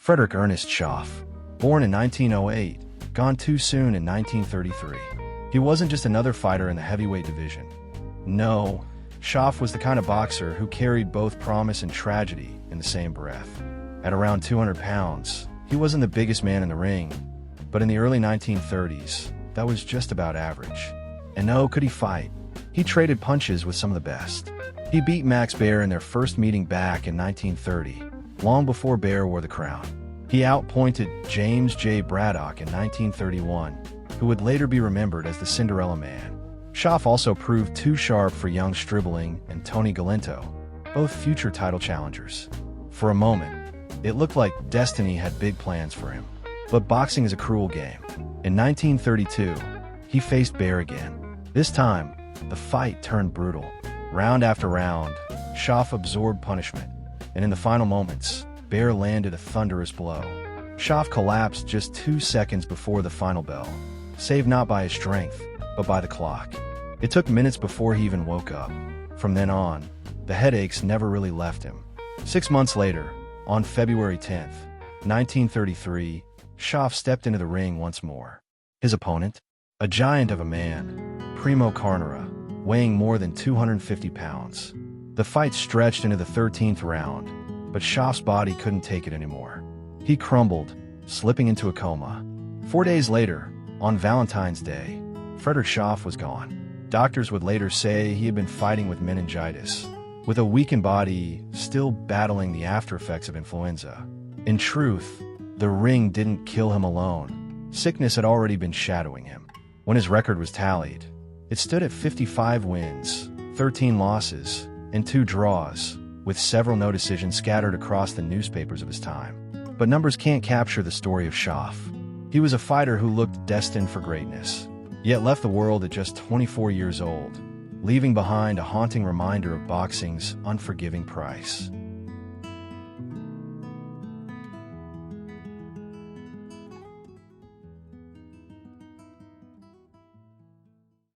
Frederick Ernest Schaaf, born in 1908, gone too soon in 1933. He wasn't just another fighter in the heavyweight division. No, Schaaf was the kind of boxer who carried both promise and tragedy in the same breath. At around 200 pounds, he wasn't the biggest man in the ring, but in the early 1930s, that was just about average. And oh, could he fight? He traded punches with some of the best. He beat Max Baer in their first meeting back in 1930, long before Baer wore the crown. He outpointed James J. Braddock in 1931, who would later be remembered as the Cinderella Man. Schaaf also proved too sharp for young Stribling and Tony Galinto, both future title challengers. For a moment, it looked like destiny had big plans for him. But boxing is a cruel game. In 1932, he faced Baer again. This time, the fight turned brutal. Round after round, Schaaf absorbed punishment, and in the final moments, Baer landed a thunderous blow. Schaaf collapsed just 2 seconds before the final bell, saved not by his strength, but by the clock. It took minutes before he even woke up. From then on, the headaches never really left him. 6 months later, on February 10th, 1933, Schaaf stepped into the ring once more. His opponent, a giant of a man, Primo Carnera, weighing more than 250 pounds. The fight stretched into the 13th round, but Schaaf's body couldn't take it anymore. He crumbled, slipping into a coma. 4 days later, on Valentine's Day, Frederick Schaaf was gone. Doctors would later say he had been fighting with meningitis, with a weakened body still battling the aftereffects of influenza. In truth, the ring didn't kill him alone. Sickness had already been shadowing him. When his record was tallied, it stood at 55 wins, 13 losses, and 2 draws, with several no decisions scattered across the newspapers of his time. But numbers can't capture the story of Schaaf. He was a fighter who looked destined for greatness, yet left the world at just 24 years old, leaving behind a haunting reminder of boxing's unforgiving price.